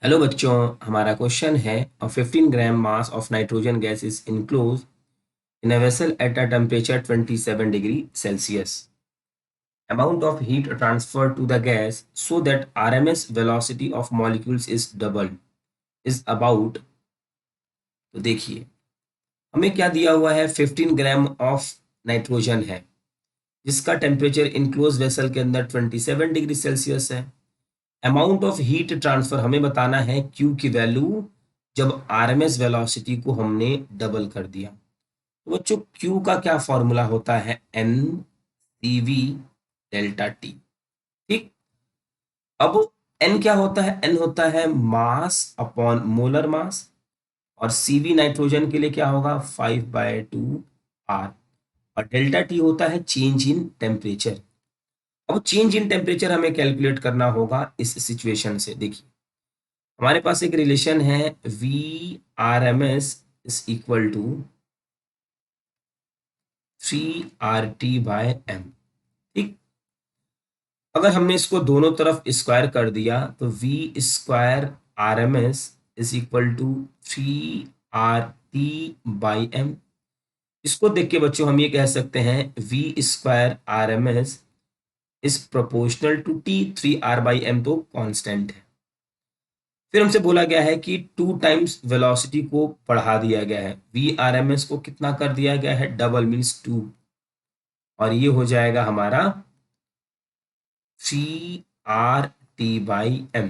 Hello बच्चों, हमारा question है a 15 gram mass of nitrogen gas is enclose in a vessel at a temperature 27 degree Celsius. Amount of heat transferred to the gas so that RMS velocity of molecules is doubled is about. तो देखिए, हमें क्या दिया हुआ है, 15 gram of nitrogen है जिसका temperature enclose vessel के अंदर 27 डिग्री सेल्सियस है. अमाउंट ऑफ हीट ट्रांसफर हमें बताना है क्यू की वैल्यू जब आरएमएस वेलोसिटी को हमने डबल कर दिया. तो बच्चों, क्यू का क्या फॉर्मूला होता है, N C V delta T. ठीक. अब एन क्या होता है, एन होता है मास अपॉन मोलर मास, और सीवी नाइट्रोजन के लिए क्या होगा, 5/2 आर, और डेल्टा टी होता है चेंज इन टेम्परेचर. अब चेंज इन टेम्परेचर हमें कैलकुलेट करना होगा इस सिचुएशन से. देखिए, हमारे पास एक रिलेशन है V R M S is equal to 3 RT/m. ठीक. अगर हमने इसको दोनों तरफ स्क्वायर कर दिया तो V square R M S is equal to 3 RT/m. इसको देख के बच्चों हम ये कह सकते हैं V square R M S is proportional to T. 3 R/m तो कांस्टेंट है. फिर हमसे बोला गया है कि 2 टाइम्स वेलोसिटी को बढ़ा दिया गया है, वी आर एम एस को कितना कर दिया गया है, डबल मीन्स 2, और ये हो जाएगा हमारा 3 RT/m.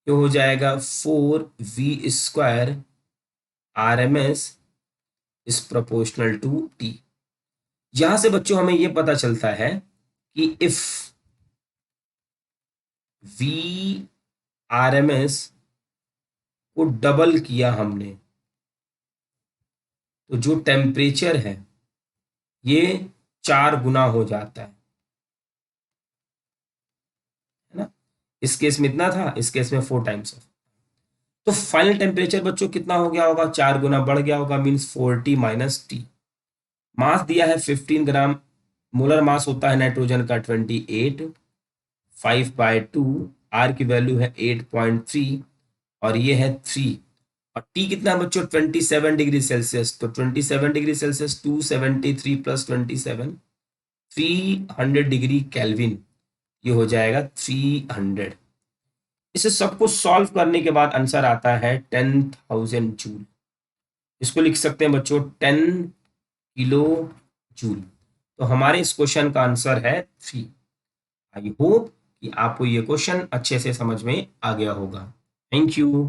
ये हो जाएगा 4 V² RMS is proportional to T. यहां से बच्चों हमें ये पता चलता है कि इफ VRMS को डबल किया हमने तो जो टेम्परेचर है ये 4 गुना हो जाता है ना. इस केस में इतना था, इस केस में 4 टाइम्स ऑफ. तो फाइनल टेम्परेचर बच्चों कितना हो गया होगा, 4 गुना बढ़ गया होगा, मीन्स 4T - T. मास दिया है 15 ग्राम, मोलर मास होता है नाइट्रोजन का 28, 5/2, आर की वैल्यू है 8.3, और ये है 3, और टी कितना है बच्चों, 27 डिग्री सेल्सियस. तो 27 degree Celsius 273 plus 27, 300 degree kelvin. ये हो जाएगा 300. इसे सबको सॉल्व करने के बाद आंसर आता है 10,000 जूल. इसको लिख सकते हैं बच्चों 10 किलो जूल. तो हमारे इस क्वेश्चन का आंसर है 3. आई होप कि आपको ये क्वेश्चन अच्छे से समझ में आ गया होगा. Thank you.